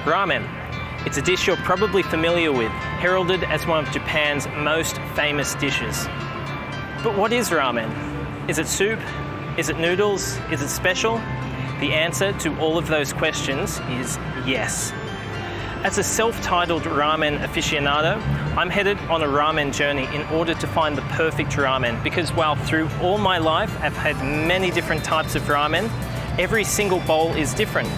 Ramen. It's a dish you're probably familiar with, heralded as one of Japan's most famous dishes. But what is ramen? Is it soup? Is it noodles? Is it special? The answer to all of those questions is yes. As a self-titled ramen aficionado, I'm headed on a ramen journey in order to find the perfect ramen, because while through all my life I've had many different types of ramen, every single bowl is different.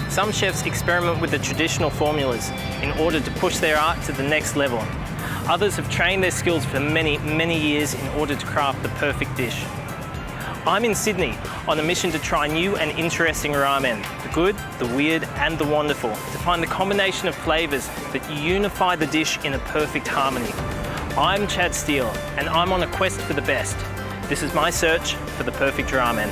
Some chefs experiment with the traditional formulas in order to push their art to the next level. Others have trained their skills for many, many years in order to craft the perfect dish. I'm in Sydney on a mission to try new and interesting ramen, the good, the weird and the wonderful, to find the combination of flavours that unify the dish in a perfect harmony. I'm Chad Steele and I'm on a quest for the best. This is my search for the perfect ramen.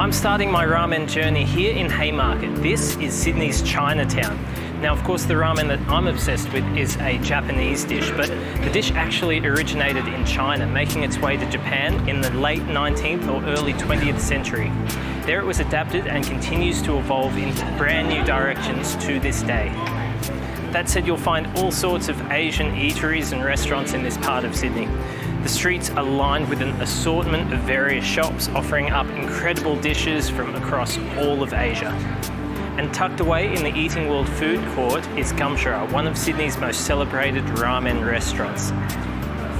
I'm starting my ramen journey here in Haymarket. This is Sydney's Chinatown. Now, of course, the ramen that I'm obsessed with is a Japanese dish, but the dish actually originated in China, making its way to Japan in the late 19th or early 20th century. There it was adapted and continues to evolve into brand new directions to this day. That said, you'll find all sorts of Asian eateries and restaurants in this part of Sydney. The streets are lined with an assortment of various shops offering up incredible dishes from across all of Asia. And tucked away in the Eating World food court is Gumshara, one of Sydney's most celebrated ramen restaurants.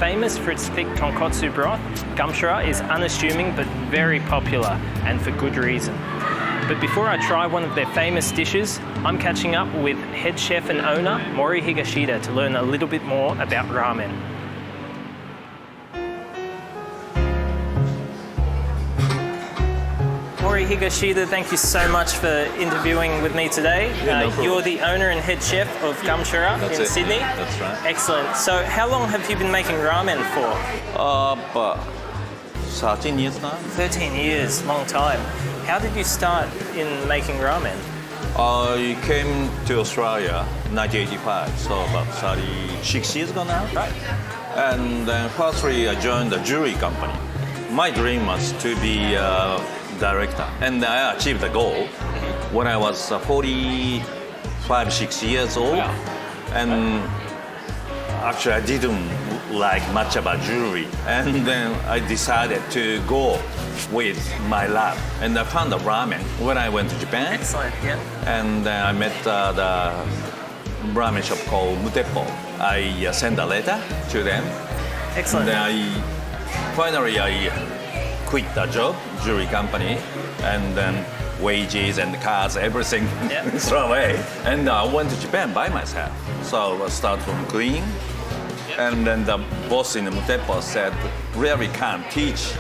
Famous for its thick tonkotsu broth, Gumshara is unassuming but very popular, and for good reason. But before I try one of their famous dishes, I'm catching up with head chef and owner Mori Higashida to learn a little bit more about ramen. Mori Higashida, thank you so much for interviewing with me today. You're the owner and head chef of Gumshara in Sydney. That's right. Excellent. So how long have you been making ramen for? About 13 years now. 13 years, long time. How did you start in making ramen? I came to Australia in 1985, so about 36 years ago now. Right. And then firstly, I joined the jewelry company. My dream was to be a director, and I achieved the goal when I was 45, 6 years old. Wow. And actually, I didn't like much about jewelry, and then I decided to go with my lab, and I found the ramen when I went to Japan. Excellent, yeah. And then I met the ramen shop called Mutepo. I sent a letter to them. Excellent. And then finally I quit the job, jewelry company, and then wages and cars, everything thrown away. And I went to Japan by myself. So I started from cleaning. And then the boss in Mutepo said, really can't teach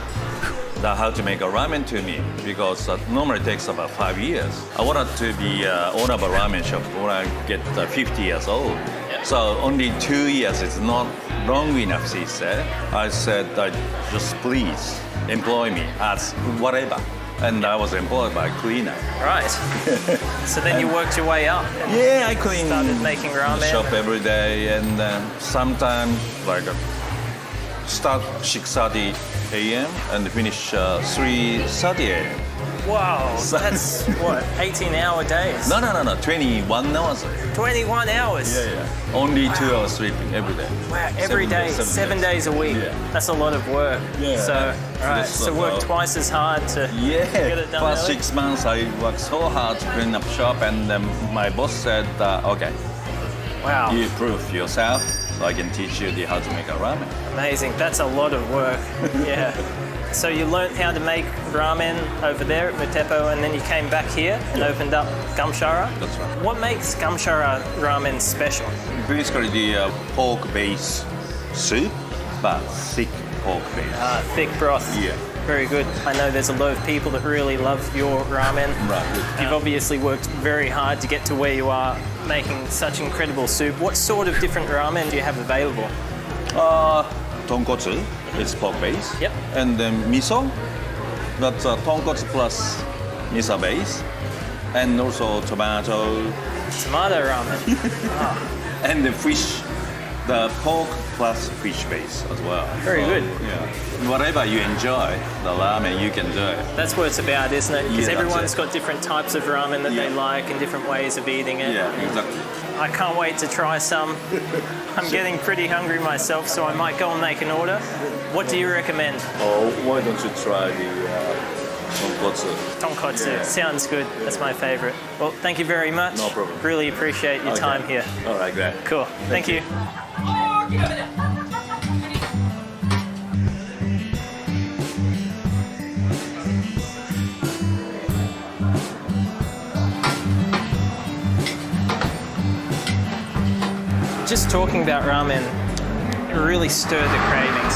how to make a ramen to me, because normally it takes about 5 years. I wanted to be owner of a ramen shop when I get 50 years old. Yeah. So only 2 years is not long enough, he said. I said, just please employ me as whatever. And I was employed by a cleaner. Right. So then you worked your way up. Yeah, I cleaned. Started making ramen. The shop every day, and sometimes like start 6:30 a.m. and finish 3:30 a.m. Wow, that's what, 18-hour days? No, 21 hours. 21 hours? Yeah. Only 2 hours sleeping every day. Wow, every day, 7 days a week. Yeah. That's a lot of work. Yeah. So, right, so work twice as hard to get it done. First 6 months I worked so hard to clean up shop, and then my boss said, okay, wow, you prove yourself, so I can teach you how to make a ramen. amazing. That's a lot of work. Yeah. So you learnt how to make ramen over there at Mutepo, and then you came back here and opened up Gumshara. That's right. What makes Gumshara ramen special? Basically the pork-based soup, but thick pork base. Thick broth. Yeah. Very good. I know there's a lot of people that really love your ramen. Right. You've obviously worked very hard to get to where you are, making such incredible soup. What sort of different ramen do you have available? Tonkotsu, it's pork base. Yep. And then miso, that's tonkotsu plus miso base. And also tomato, Tomato ramen. And the fish, the pork plus fish base as well. Very good. Yeah. Whatever you enjoy, the ramen you can do it. That's what it's about, isn't it? Because Yeah, that's everyone's it. got different types of ramen that they Yeah. like and different ways of eating it. Yeah, exactly. I can't wait to try some. I'm getting pretty hungry myself, so I might go and make an order. What do you recommend? Oh, why don't you try the tonkotsu? Tonkotsu. Yeah. Sounds good. That's my favorite. Well, thank you very much. No problem. Really appreciate your time here. All right, great. Cool. Thank you. Just talking about ramen really stirred the cravings.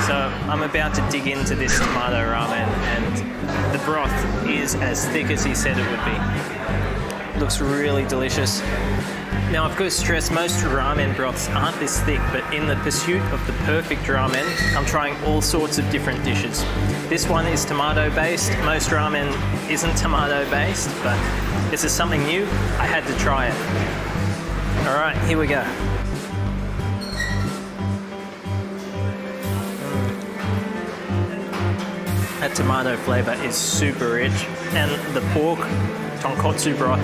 So I'm about to dig into this tomato ramen, and the broth is as thick as he said it would be. Looks really delicious. Now I've got to stress, most ramen broths aren't this thick, but in the pursuit of the perfect ramen, I'm trying all sorts of different dishes. This one is tomato based. Most ramen isn't tomato based, but this is something new. I had to try it. All right, here we go. That tomato flavor is super rich, and the pork tonkotsu broth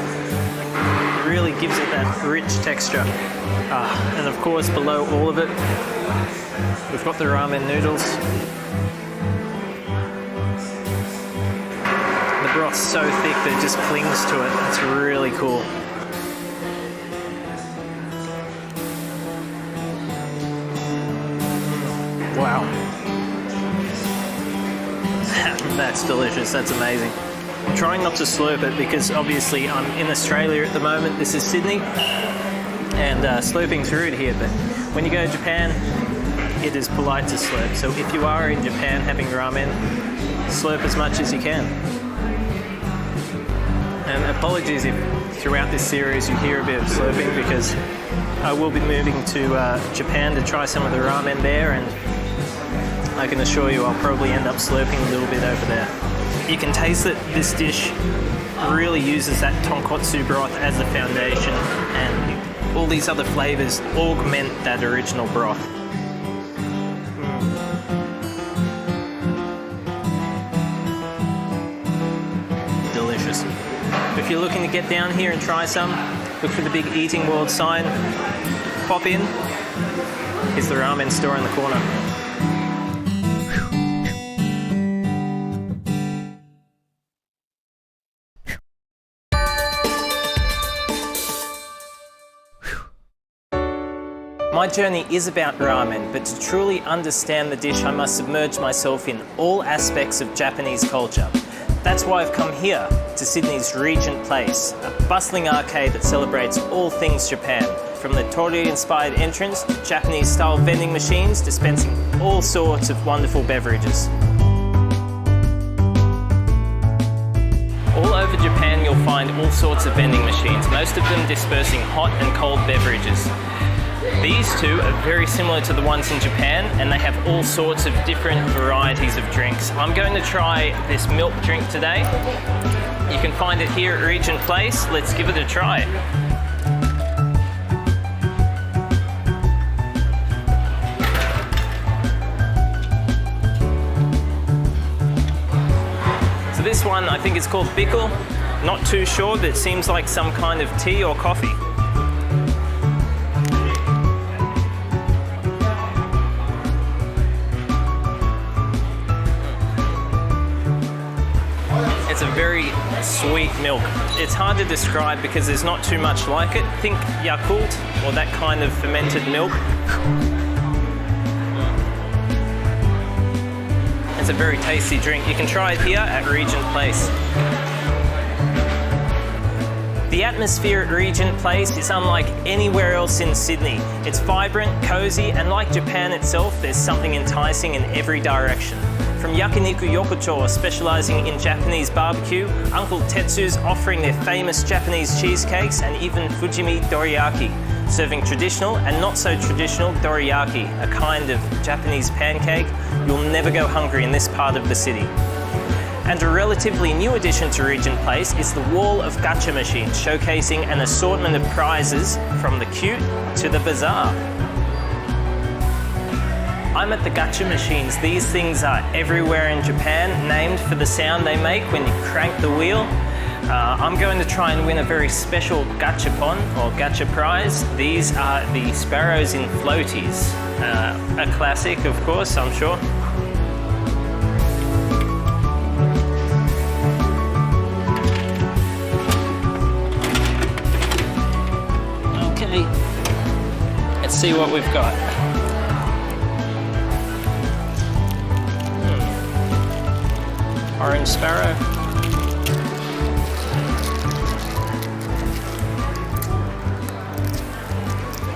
really gives it that rich texture. And of course, below all of it, we've got the ramen noodles. The broth's so thick that it just clings to it. It's really cool. Wow. That's delicious, that's amazing. I'm trying not to slurp it because obviously I'm in Australia at the moment. This is Sydney, and slurping's rude here, but when you go to Japan, it is polite to slurp. So if you are in Japan having ramen, slurp as much as you can. And apologies if throughout this series you hear a bit of slurping, because I will be moving to Japan to try some of the ramen there, and I can assure you I'll probably end up slurping a little bit over there. You can taste that this dish really uses that tonkotsu broth as the foundation, and all these other flavors augment that original broth. Delicious. If you're looking to get down here and try some, look for the big Eating World sign, pop in. Here's the ramen store in the corner. My journey is about ramen, but to truly understand the dish, I must submerge myself in all aspects of Japanese culture. That's why I've come here to Sydney's Regent Place, a bustling arcade that celebrates all things Japan, from the Torii-inspired entrance to Japanese-style vending machines dispensing all sorts of wonderful beverages. All over Japan you'll find all sorts of vending machines, most of them dispersing hot and cold beverages. These two are very similar to the ones in Japan, and they have all sorts of different varieties of drinks. I'm going to try this milk drink today. You can find it here at Regent Place. Let's give it a try. So this one, I think it's called Bickle. Not too sure, but it seems like some kind of tea or coffee. It's a very sweet milk. It's hard to describe because there's not too much like it. Think Yakult or that kind of fermented milk. It's a very tasty drink. You can try it here at Regent Place. The atmosphere at Regent Place is unlike anywhere else in Sydney. It's vibrant, cozy, and like Japan itself, there's something enticing in every direction. From Yakiniku Yokocho, specializing in Japanese barbecue, Uncle Tetsu's offering their famous Japanese cheesecakes, and even Fujimi Doriyaki, serving traditional and not so traditional doriyaki, a kind of Japanese pancake. You'll never go hungry in this part of the city. And a relatively new addition to Regent Place is the wall of gacha machines, showcasing an assortment of prizes from the cute to the bizarre. I'm at the gacha machines. These things are everywhere in Japan, named for the sound they make when you crank the wheel. I'm going to try and win a very special gachapon or gacha prize. These are the sparrows in floaties. A classic, of course, I'm sure. Okay, let's see what we've got. Orange sparrow.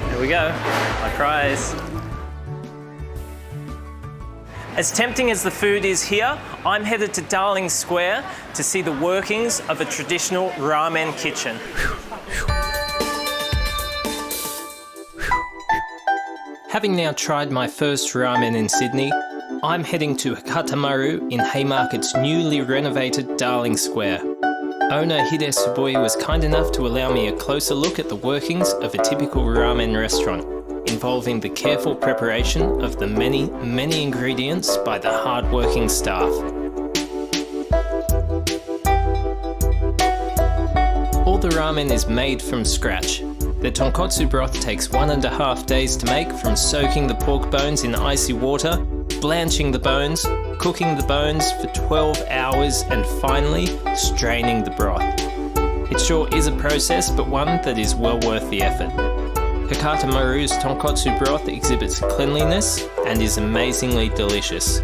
There we go, my prize. As tempting as the food is here, I'm headed to Darling Square to see the workings of a traditional ramen kitchen. Having now tried my first ramen in Sydney, I'm heading to HAKATAMON in Haymarket's newly renovated Darling Square. Owner Tsuboi was kind enough to allow me a closer look at the workings of a typical ramen restaurant, involving the careful preparation of the many, many ingredients by the hard-working staff. All the ramen is made from scratch. The tonkotsu broth takes 1.5 days to make, from soaking the pork bones in icy water, blanching the bones, cooking the bones for 12 hours, and finally straining the broth. It sure is a process, but one that is well worth the effort. HAKATAMON's tonkotsu broth exhibits cleanliness and is amazingly delicious.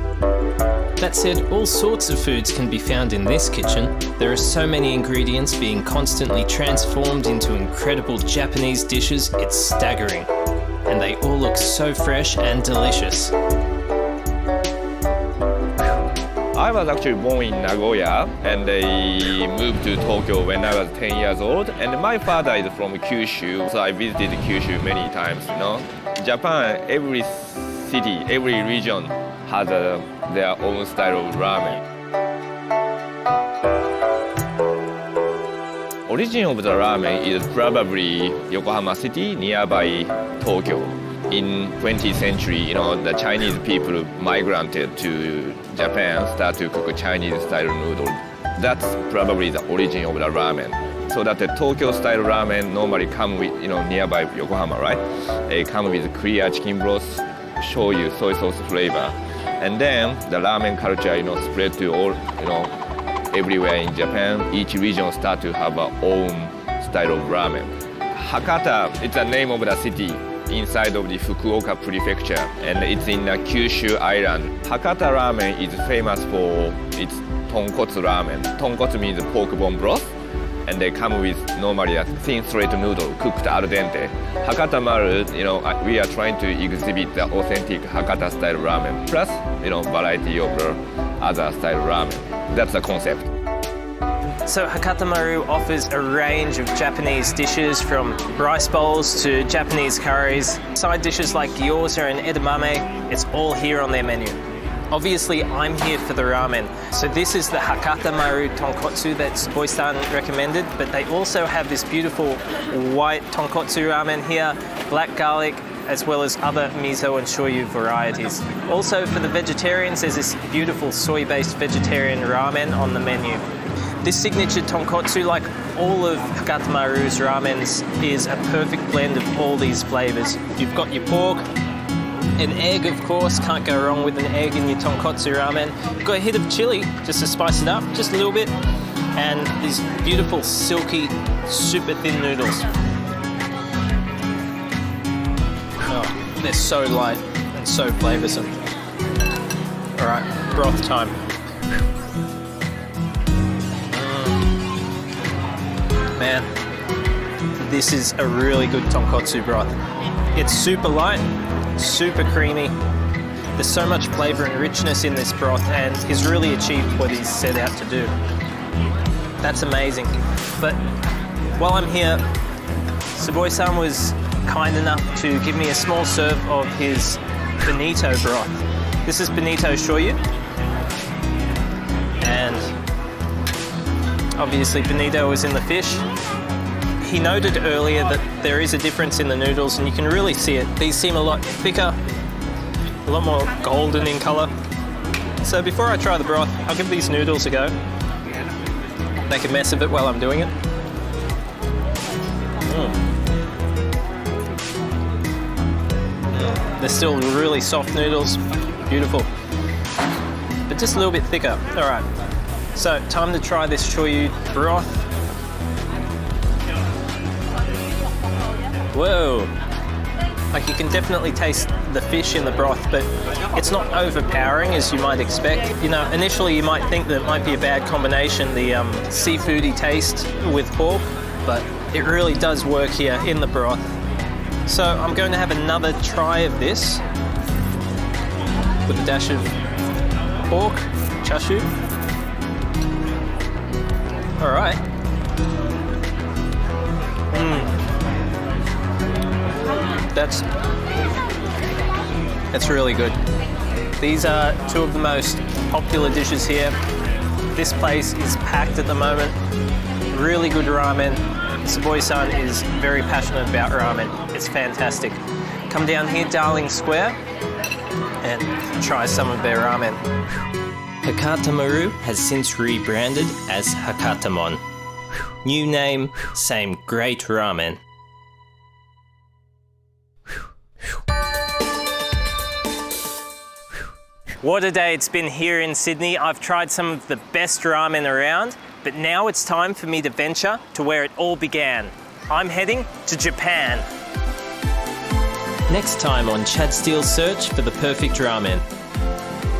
That said, all sorts of foods can be found in this kitchen. There are so many ingredients being constantly transformed into incredible Japanese dishes, it's staggering. And they all look so fresh and delicious. I was actually born in Nagoya and I moved to Tokyo when I was 10 years old, and my father is from Kyushu, so I visited Kyushu many times, you know. Japan, every city, every region has their own style of ramen. Origin of the ramen is probably Yokohama city nearby Tokyo. In 20th century, you know, the Chinese people migrated to Japan, start to cook Chinese style noodles. That's probably the origin of the ramen. So that the Tokyo style ramen normally come with, you know, nearby Yokohama, right? They come with clear chicken broth, shoyu, soy sauce flavor. And then the ramen culture, you know, spread to all, you know, everywhere in Japan. Each region start to have their own style of ramen. Hakata, it's the name of the city inside of the Fukuoka prefecture, and it's in Kyushu Island. Hakata ramen is famous for its tonkotsu ramen. Tonkotsu means pork bone broth, and they come with normally a thin straight noodle cooked al dente. Hakata Maru, you know, we are trying to exhibit the authentic Hakata style ramen, plus, you know, variety of other style ramen. That's the concept. So HAKATAMON offers a range of Japanese dishes, from rice bowls to Japanese curries, side dishes like gyoza and edamame. It's all here on their menu. Obviously, I'm here for the ramen. So this is the HAKATAMON tonkotsu that Tsuboi-san recommended, but they also have this beautiful white tonkotsu ramen here, black garlic, as well as other miso and shoyu varieties. Also, for the vegetarians, there's this beautiful soy-based vegetarian ramen on the menu. This signature tonkotsu, like all of HAKATAMON's ramens, is a perfect blend of all these flavors. You've got your pork, an egg, of course, can't go wrong with an egg in your tonkotsu ramen. You've got a hit of chili, just to spice it up, just a little bit, and these beautiful, silky, super thin noodles. Oh, they're so light and so flavorsome. All right, broth time. Man, this is a really good tonkotsu broth. It's super light, super creamy. There's so much flavor and richness in this broth, and he's really achieved what he's set out to do. That's amazing. But while I'm here, Tsuboi-san was kind enough to give me a small serve of his Bonito Broth. This is Bonito Shoyu. And obviously Bonito was in the fish. He noted earlier that there is a difference in the noodles, and you can really see it. These seem a lot thicker, a lot more golden in colour. So before I try the broth, I'll give these noodles a go. Make a mess of it while I'm doing it. They're still really soft noodles, beautiful, but just a little bit thicker. All right, so time to try this shoyu broth. Whoa, like you can definitely taste the fish in the broth, but it's not overpowering as you might expect. You know, initially you might think that it might be a bad combination, the seafoody taste with pork, but it really does work here in the broth. So I'm going to have another try of this with a dash of pork, chashu. All right. That's really good. These are two of the most popular dishes here. This place is packed at the moment. Really good ramen. Tsuboi-san is very passionate about ramen. It's fantastic. Come down here, Darling Square, and try some of their ramen. Hakatamaru has since rebranded as HAKATAMON. New name, same great ramen. What a day it's been here in Sydney. I've tried some of the best ramen around, but now it's time for me to venture to where it all began. I'm heading to Japan. Next time on Chad Steele's search for the perfect ramen,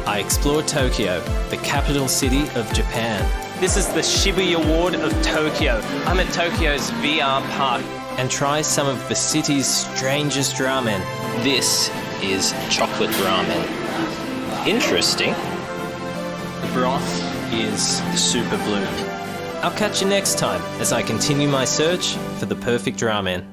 I explore Tokyo, the capital city of Japan. This is the Shibuya ward of Tokyo. I'm at Tokyo's VR park and try some of the city's strangest ramen. This is chocolate ramen. Interesting. The broth is super blue. I'll catch you next time as I continue my search for the perfect ramen.